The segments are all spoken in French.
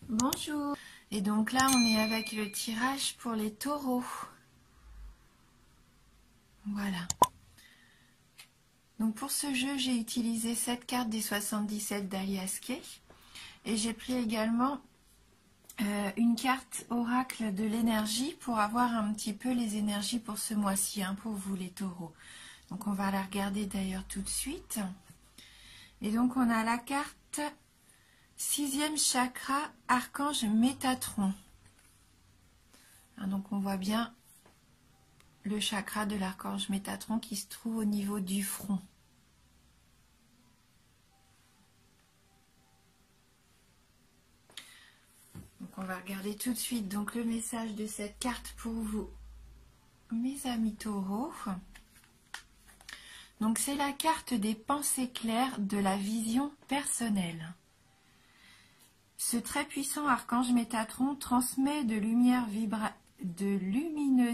Bonjour. Et donc là, on est avec le tirage pour les taureaux. Voilà. Donc pour ce jeu, j'ai utilisé cette carte des 77 d'Alias Kay. Et j'ai pris également une carte oracle de l'énergie pour avoir un petit peu les énergies pour ce mois-ci, hein, pour vous les taureaux. Donc on va la regarder d'ailleurs tout de suite. Et donc on a la carte 6e chakra, archange Métatron. Donc on voit bien le chakra de l'archange Métatron qui se trouve au niveau du front. Donc on va regarder tout de suite donc le message de cette carte pour vous, mes amis taureaux. Donc c'est la carte des pensées claires de la vision personnelle. Ce très puissant archange Métatron transmet de lumineuses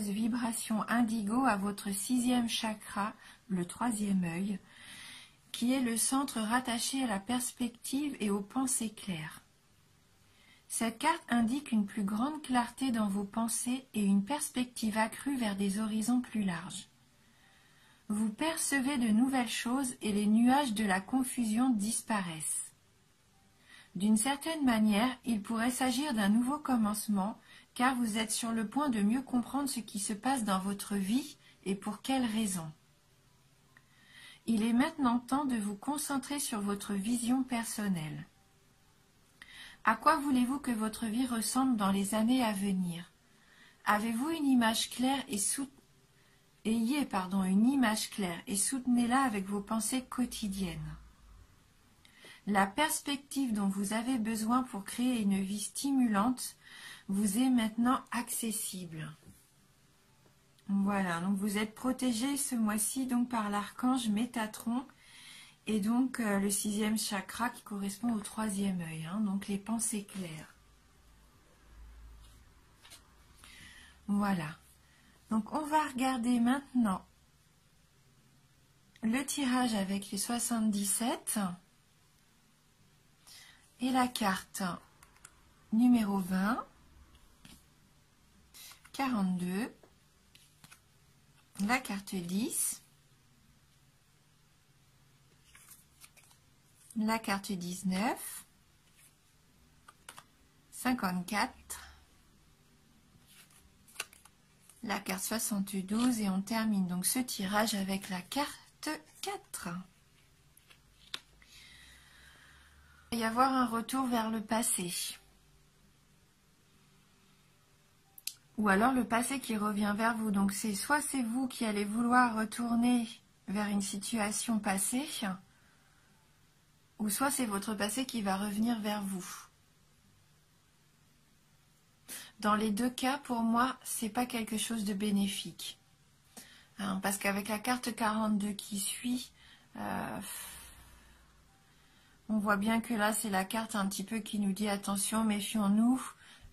vibrations indigo à votre 6e chakra, le 3e œil, qui est le centre rattaché à la perspective et aux pensées claires. Cette carte indique une plus grande clarté dans vos pensées et une perspective accrue vers des horizons plus larges. Vous percevez de nouvelles choses et les nuages de la confusion disparaissent. D'une certaine manière, il pourrait s'agir d'un nouveau commencement, car vous êtes sur le point de mieux comprendre ce qui se passe dans votre vie et pour quelles raisons. Il est maintenant temps de vous concentrer sur votre vision personnelle. À quoi voulez-vous que votre vie ressemble dans les années à venir? Avez-vous une image claire et Ayez une image claire et soutenez-la avec vos pensées quotidiennes. La perspective dont vous avez besoin pour créer une vie stimulante vous est maintenant accessible. Voilà, donc vous êtes protégé ce mois-ci donc par l'archange Métatron et donc le 6e chakra qui correspond au 3e œil, hein, donc les pensées claires. Voilà, donc on va regarder maintenant le tirage avec les 77 et la carte numéro 20, 42, la carte 10, la carte 19, 54, la carte 72 et on termine donc ce tirage avec la carte 4. Il va y avoir un retour vers le passé. Ou alors le passé qui revient vers vous. Donc soit c'est vous qui allez vouloir retourner vers une situation passée, ou soit c'est votre passé qui va revenir vers vous. Dans les deux cas, pour moi, c'est pas quelque chose de bénéfique. Hein, parce qu'avec la carte 42 qui suit, on voit bien que là, c'est la carte un petit peu qui nous dit attention, méfions-nous.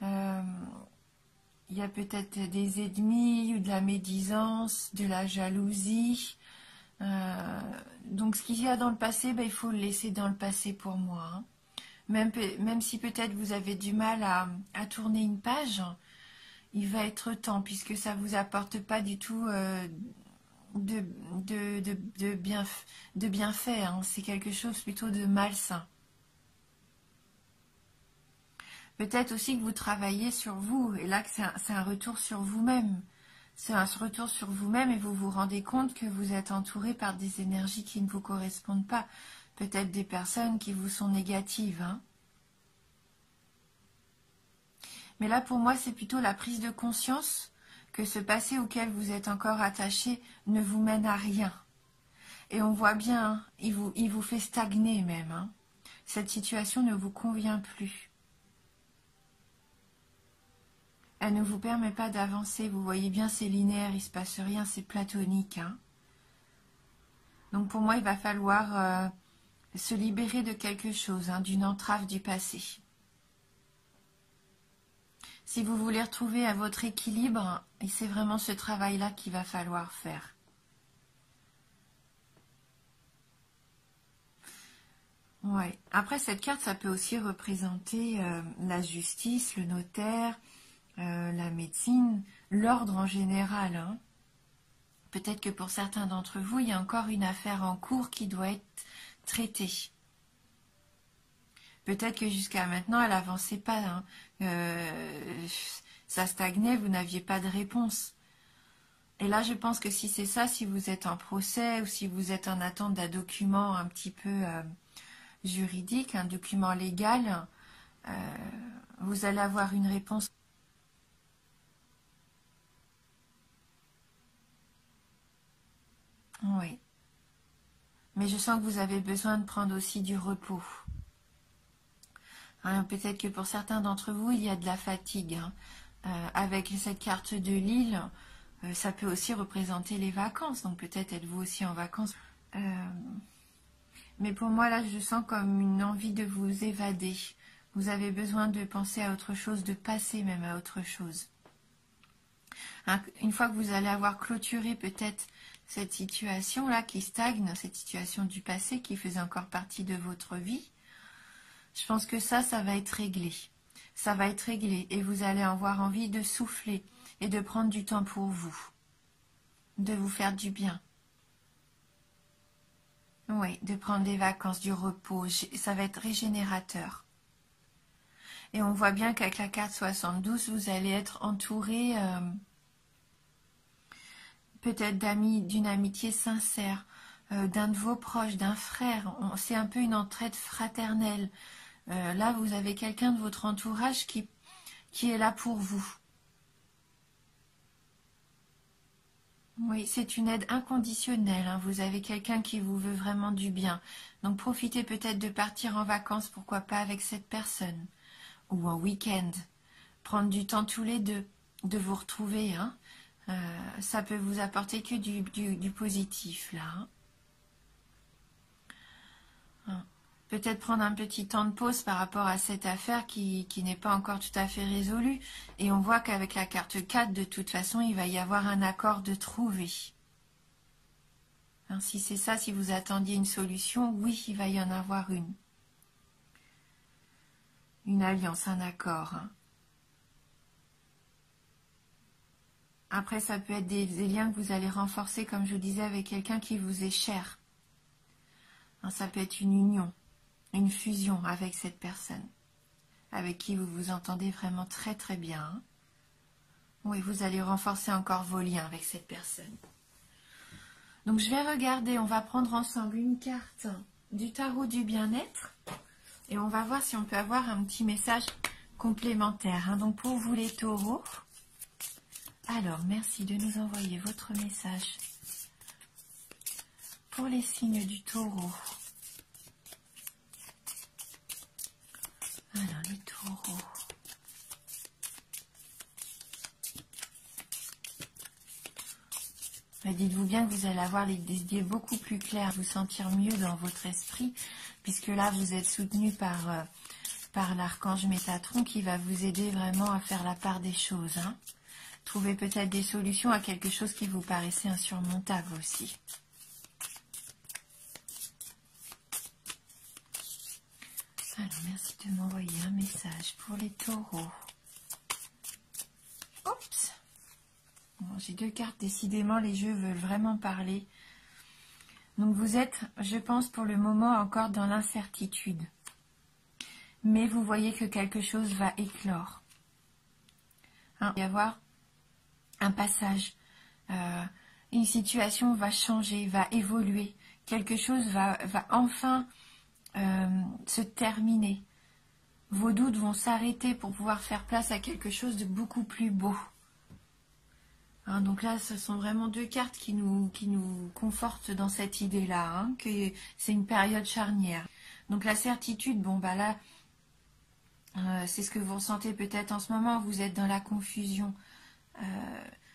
Il y a peut-être des ennemis ou de la médisance, de la jalousie. Donc ce qu'il y a dans le passé, il faut le laisser dans le passé pour moi. Hein. Même si peut-être vous avez du mal à tourner une page, il va être temps, puisque ça ne vous apporte pas du tout de bienfait. Hein. C'est quelque chose plutôt de malsain. Peut-être aussi que vous travaillez sur vous, et là c'est un retour sur vous-même. C'est un retour sur vous-même et vous vous rendez compte que vous êtes entouré par des énergies qui ne vous correspondent pas. Peut-être des personnes qui vous sont négatives. Hein. Mais là, pour moi, c'est plutôt la prise de conscience que ce passé auquel vous êtes encore attaché ne vous mène à rien. Et on voit bien, hein, il vous fait stagner même. Hein. Cette situation ne vous convient plus. Elle ne vous permet pas d'avancer. Vous voyez bien, c'est linéaire, il ne se passe rien, c'est platonique. Hein. Donc pour moi, il va falloir se libérer de quelque chose, hein, d'une entrave du passé. Si vous voulez retrouver à votre équilibre, et c'est vraiment ce travail-là qu'il va falloir faire. Ouais. Après, cette carte, ça peut aussi représenter la justice, le notaire, la médecine, l'ordre en général, hein. Peut-être que pour certains d'entre vous, il y a encore une affaire en cours qui doit être traitée. Peut-être que jusqu'à maintenant, elle n'avançait pas, hein. Ça stagnait, vous n'aviez pas de réponse. Et là, je pense que si c'est ça, si vous êtes en procès ou si vous êtes en attente d'un document un petit peu juridique, un document légal, vous allez avoir une réponse. Oui. Mais je sens que vous avez besoin de prendre aussi du repos. Hein, peut-être que pour certains d'entre vous, il y a de la fatigue, hein. Avec cette carte de l'île, ça peut aussi représenter les vacances. Donc peut-être êtes-vous aussi en vacances. Mais pour moi, là, je sens comme une envie de vous évader. Vous avez besoin de penser à autre chose, de passer même à autre chose. Hein, une fois que vous allez avoir clôturé peut-être cette situation-là qui stagne, cette situation du passé qui faisait encore partie de votre vie, je pense que ça va être réglé. Ça va être réglé et vous allez avoir envie de souffler et de prendre du temps pour vous, de vous faire du bien. Oui, de prendre des vacances, du repos, ça va être régénérateur. Et on voit bien qu'avec la carte 72, vous allez être entouré peut-être d'amis, d'une amitié sincère, d'un de vos proches, d'un frère. C'est un peu une entraide fraternelle. Là, vous avez quelqu'un de votre entourage qui est là pour vous. Oui, c'est une aide inconditionnelle, hein. Vous avez quelqu'un qui vous veut vraiment du bien. Donc profitez peut-être de partir en vacances, pourquoi pas avec cette personne. Ou en week-end. Prendre du temps tous les deux, de vous retrouver, hein. Ça peut vous apporter que du positif, là, hein. Peut-être prendre un petit temps de pause par rapport à cette affaire qui n'est pas encore tout à fait résolue. Et on voit qu'avec la carte 4, de toute façon, il va y avoir un accord de trouver. Hein, si c'est ça, si vous attendiez une solution, oui, il va y en avoir une. Une alliance, un accord, hein. Après, ça peut être des liens que vous allez renforcer, comme je vous disais, avec quelqu'un qui vous est cher. Hein, ça peut être une union, une fusion avec cette personne, avec qui vous vous entendez vraiment très très bien, hein. Oui, vous allez renforcer encore vos liens avec cette personne. Donc je vais regarder, on va prendre ensemble une carte du tarot du bien-être et on va voir si on peut avoir un petit message complémentaire, hein. Donc pour vous les taureaux, alors merci de nous envoyer votre message pour les signes du taureau. Alors les taureaux. Dites-vous bien que vous allez avoir des idées beaucoup plus claires, vous sentir mieux dans votre esprit, puisque là vous êtes soutenu par l'archange Métatron qui va vous aider vraiment à faire la part des choses, hein. Trouver peut-être des solutions à quelque chose qui vous paraissait insurmontable aussi. Alors merci de m'envoyer un message pour les taureaux. Oups. Bon, j'ai deux cartes, décidément les jeux veulent vraiment parler. Donc vous êtes, je pense pour le moment, encore dans l'incertitude. Mais vous voyez que quelque chose va éclore. Hein, il va y avoir un passage. Une situation va changer, va évoluer. Quelque chose va enfin se terminer. Vos doutes vont s'arrêter pour pouvoir faire place à quelque chose de beaucoup plus beau. Hein, donc là, ce sont vraiment deux cartes qui nous confortent dans cette idée-là, hein, que c'est une période charnière. Donc la certitude, bon bah là, c'est ce que vous ressentez peut-être en ce moment, vous êtes dans la confusion,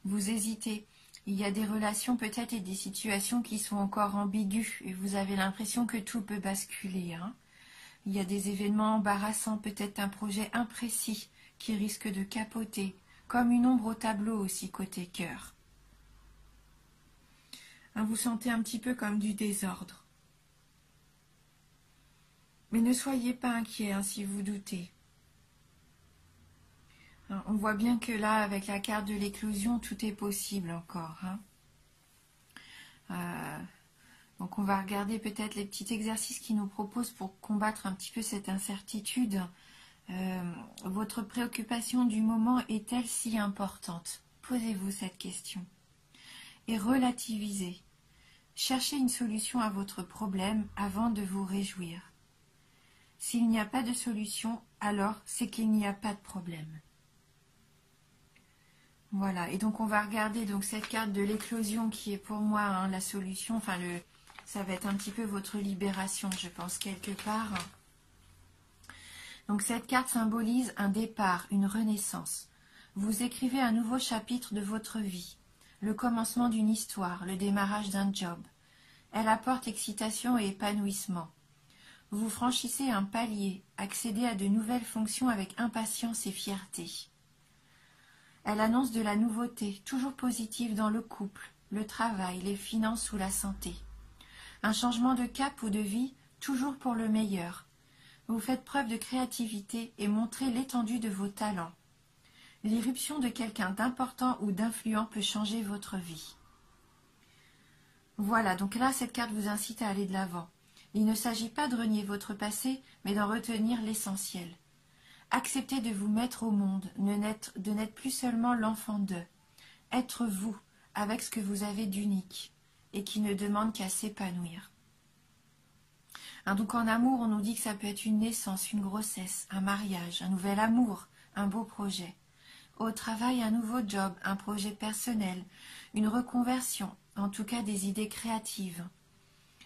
vous hésitez. Il y a des relations peut-être et des situations qui sont encore ambiguës et vous avez l'impression que tout peut basculer, hein. Il y a des événements embarrassants, peut-être un projet imprécis qui risque de capoter, comme une ombre au tableau aussi côté cœur. Hein, vous sentez un petit peu comme du désordre. Mais ne soyez pas inquiets hein, si vous doutez. Hein, on voit bien que là, avec la carte de l'éclosion, tout est possible encore. Hein. Donc on va regarder peut-être les petits exercices qu'il nous propose pour combattre un petit peu cette incertitude. Votre préoccupation du moment est-elle si importante? Posez-vous cette question. Et relativisez. Cherchez une solution à votre problème avant de vous réjouir. S'il n'y a pas de solution, alors c'est qu'il n'y a pas de problème. Voilà, et donc on va regarder donc cette carte de l'éclosion qui est pour moi hein, la solution, enfin ça va être un petit peu votre libération, je pense, quelque part. Donc cette carte symbolise un départ, une renaissance. Vous écrivez un nouveau chapitre de votre vie, le commencement d'une histoire, le démarrage d'un job. Elle apporte excitation et épanouissement. Vous franchissez un palier, accédez à de nouvelles fonctions avec impatience et fierté. Elle annonce de la nouveauté, toujours positive dans le couple, le travail, les finances ou la santé. Un changement de cap ou de vie, toujours pour le meilleur. Vous faites preuve de créativité et montrez l'étendue de vos talents. L'irruption de quelqu'un d'important ou d'influent peut changer votre vie. Voilà, donc là, cette carte vous incite à aller de l'avant. Il ne s'agit pas de renier votre passé, mais d'en retenir l'essentiel. Acceptez de vous mettre au monde, de n'être plus seulement l'enfant d'eux. Être vous, avec ce que vous avez d'unique, et qui ne demande qu'à s'épanouir. Hein, donc en amour, on nous dit que ça peut être une naissance, une grossesse, un mariage, un nouvel amour, un beau projet. Au travail, un nouveau job, un projet personnel, une reconversion, en tout cas des idées créatives.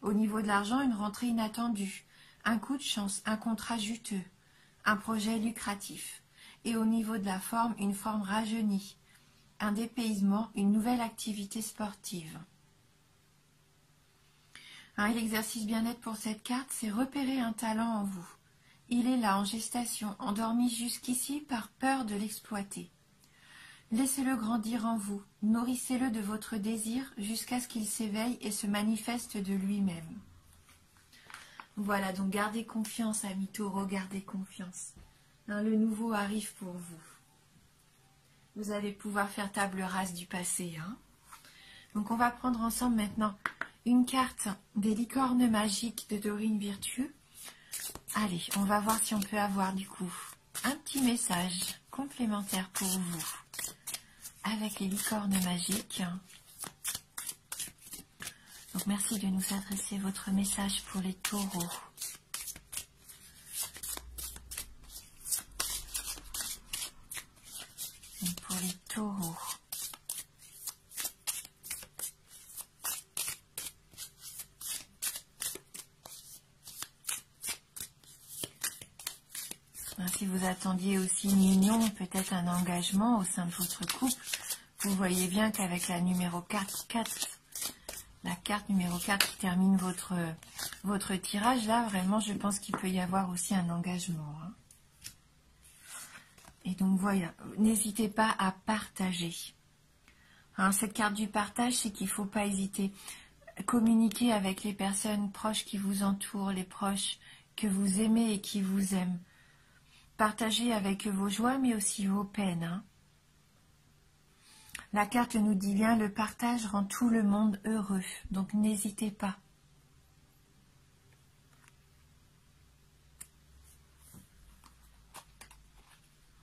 Au niveau de l'argent, une rentrée inattendue, un coup de chance, un contrat juteux, un projet lucratif. Et au niveau de la forme, une forme rajeunie, un dépaysement, une nouvelle activité sportive. Hein, et l'exercice bien-être pour cette carte, c'est repérer un talent en vous. Il est là en gestation, endormi jusqu'ici par peur de l'exploiter. Laissez-le grandir en vous, nourrissez-le de votre désir jusqu'à ce qu'il s'éveille et se manifeste de lui-même. Voilà, donc gardez confiance, amis taureaux, gardez confiance. Hein, le nouveau arrive pour vous. Vous allez pouvoir faire table rase du passé. Hein. Donc on va prendre ensemble maintenant une carte des licornes magiques de Dorine Virtue. Allez, on va voir si on peut avoir du coup un petit message complémentaire pour vous avec les licornes magiques. Donc merci de nous adresser votre message pour les taureaux. Donc pour les taureaux. Si vous attendiez aussi une union, peut-être un engagement au sein de votre couple, vous voyez bien qu'avec la numéro 4, la carte numéro 4 qui termine votre tirage, là, vraiment, je pense qu'il peut y avoir aussi un engagement. Hein. Et donc, voilà, n'hésitez pas à partager. Hein, cette carte du partage, c'est qu'il ne faut pas hésiter. Communiquer avec les personnes proches qui vous entourent, les proches que vous aimez et qui vous aiment. Partagez avec eux vos joies, mais aussi vos peines. Hein. La carte nous dit bien, le partage rend tout le monde heureux. Donc n'hésitez pas.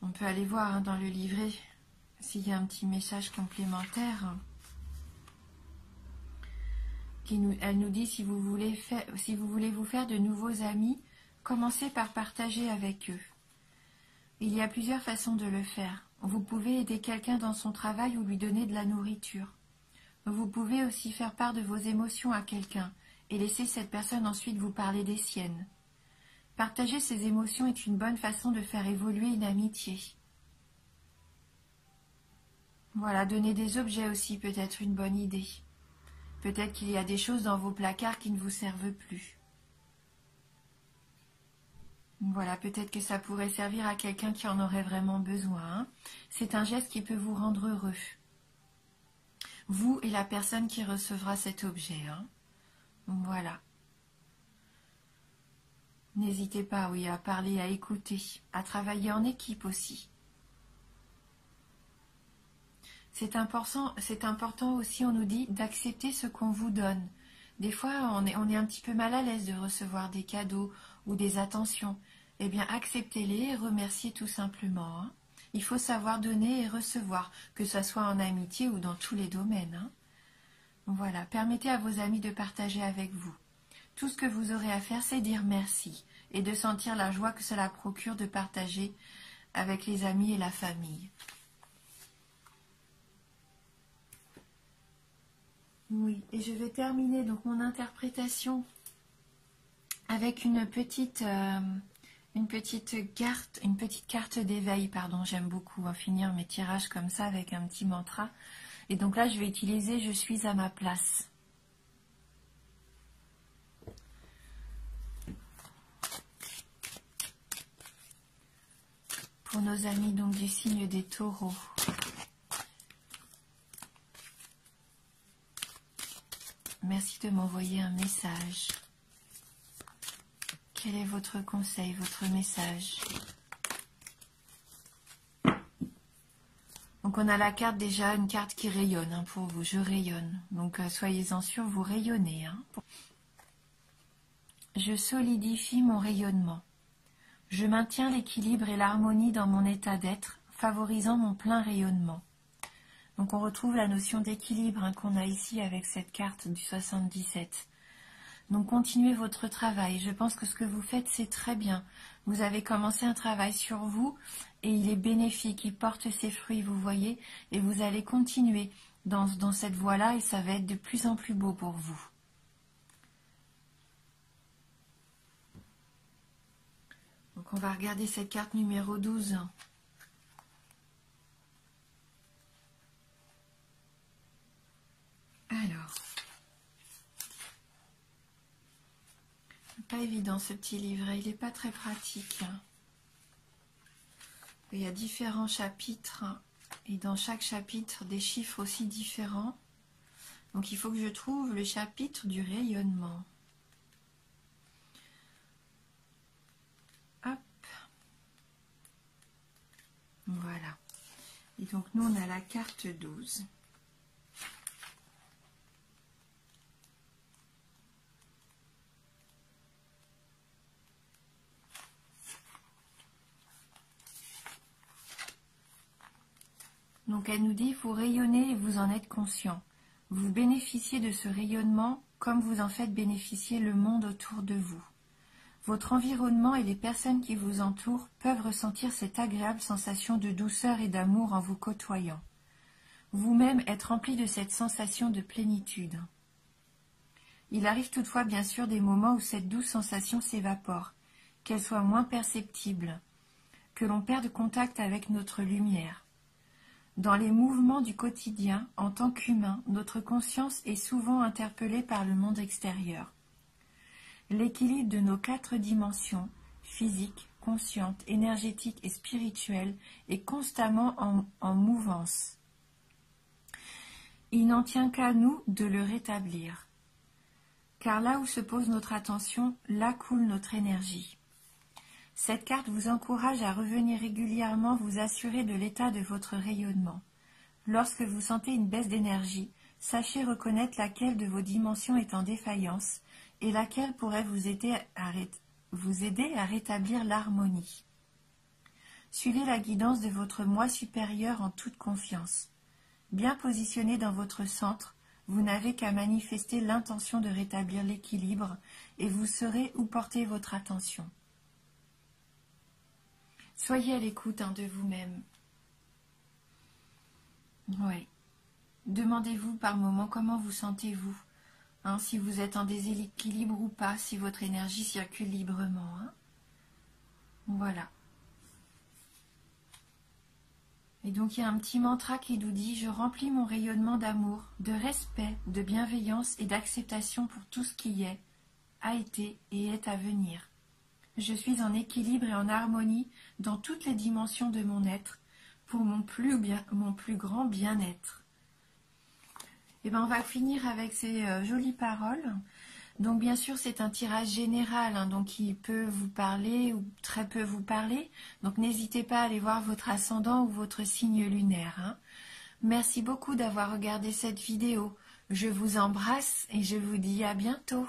On peut aller voir hein, dans le livret s'il y a un petit message complémentaire. Elle nous dit, si vous voulez vous faire de nouveaux amis, commencez par partager avec eux. Il y a plusieurs façons de le faire. Vous pouvez aider quelqu'un dans son travail ou lui donner de la nourriture. Vous pouvez aussi faire part de vos émotions à quelqu'un et laisser cette personne ensuite vous parler des siennes. Partager ses émotions est une bonne façon de faire évoluer une amitié. Voilà, donner des objets aussi peut être une bonne idée. Peut-être qu'il y a des choses dans vos placards qui ne vous servent plus. Voilà, peut-être que ça pourrait servir à quelqu'un qui en aurait vraiment besoin. Hein. C'est un geste qui peut vous rendre heureux. Vous et la personne qui recevra cet objet. Hein. Voilà. N'hésitez pas, oui, à parler, à écouter, à travailler en équipe aussi. C'est important aussi, on nous dit, d'accepter ce qu'on vous donne. Des fois, on est un petit peu mal à l'aise de recevoir des cadeaux ou des attentions. Eh bien, acceptez-les et remerciez tout simplement. Hein. Il faut savoir donner et recevoir, que ce soit en amitié ou dans tous les domaines. Hein. Voilà, permettez à vos amis de partager avec vous. Tout ce que vous aurez à faire, c'est dire merci et de sentir la joie que cela procure de partager avec les amis et la famille. Oui, et je vais terminer donc mon interprétation avec une petite carte d'éveil, pardon, j'aime beaucoup finir mes tirages comme ça avec un petit mantra. Et donc là, je vais utiliser « Je suis à ma place ». Pour nos amis donc du signe des taureaux. Merci de m'envoyer un message. Quel est votre conseil, votre message? Donc on a la carte déjà, une carte qui rayonne hein, pour vous, je rayonne. Donc soyez-en sûrs, vous rayonnez. Hein. Je solidifie mon rayonnement. Je maintiens l'équilibre et l'harmonie dans mon état d'être, favorisant mon plein rayonnement. Donc on retrouve la notion d'équilibre hein, qu'on a ici avec cette carte du 77. Donc continuez votre travail. Je pense que ce que vous faites, c'est très bien. Vous avez commencé un travail sur vous et il est bénéfique, il porte ses fruits, vous voyez, et vous allez continuer dans cette voie-là et ça va être de plus en plus beau pour vous. Donc on va regarder cette carte numéro 12. Alors, pas évident ce petit livret, il n'est pas très pratique. Il y a différents chapitres et dans chaque chapitre des chiffres aussi différents. Donc il faut que je trouve le chapitre du rayonnement. Hop. Voilà. Et donc nous on a la carte 12. Donc elle nous dit, vous rayonnez et vous en êtes conscient. Vous bénéficiez de ce rayonnement comme vous en faites bénéficier le monde autour de vous. Votre environnement et les personnes qui vous entourent peuvent ressentir cette agréable sensation de douceur et d'amour en vous côtoyant. Vous-même êtes rempli de cette sensation de plénitude. Il arrive toutefois bien sûr des moments où cette douce sensation s'évapore, qu'elle soit moins perceptible, que l'on perde contact avec notre lumière. Dans les mouvements du quotidien, en tant qu'humain, notre conscience est souvent interpellée par le monde extérieur. L'équilibre de nos 4 dimensions, physique, consciente, énergétique et spirituelle, est constamment en mouvance. Il n'en tient qu'à nous de le rétablir. Car là où se pose notre attention, là coule notre énergie. Cette carte vous encourage à revenir régulièrement vous assurer de l'état de votre rayonnement. Lorsque vous sentez une baisse d'énergie, sachez reconnaître laquelle de vos dimensions est en défaillance et laquelle pourrait vous aider à rétablir l'harmonie. Suivez la guidance de votre moi supérieur en toute confiance. Bien positionné dans votre centre, vous n'avez qu'à manifester l'intention de rétablir l'équilibre et vous saurez où porter votre attention. Soyez à l'écoute de vous-même. Oui. Demandez-vous par moment comment vous sentez-vous, si vous êtes en déséquilibre ou pas, si votre énergie circule librement. Voilà. Et donc il y a un petit mantra qui nous dit « Je remplis mon rayonnement d'amour, de respect, de bienveillance et d'acceptation pour tout ce qui est, a été et est à venir. Je suis en équilibre et en harmonie dans toutes les dimensions de mon être pour mon plus grand bien-être. » Et bien on va finir avec ces jolies paroles. Donc bien sûr c'est un tirage général, hein, donc il peut vous parler ou très peu vous parler. Donc n'hésitez pas à aller voir votre ascendant ou votre signe lunaire, hein. Merci beaucoup d'avoir regardé cette vidéo. Je vous embrasse et je vous dis à bientôt.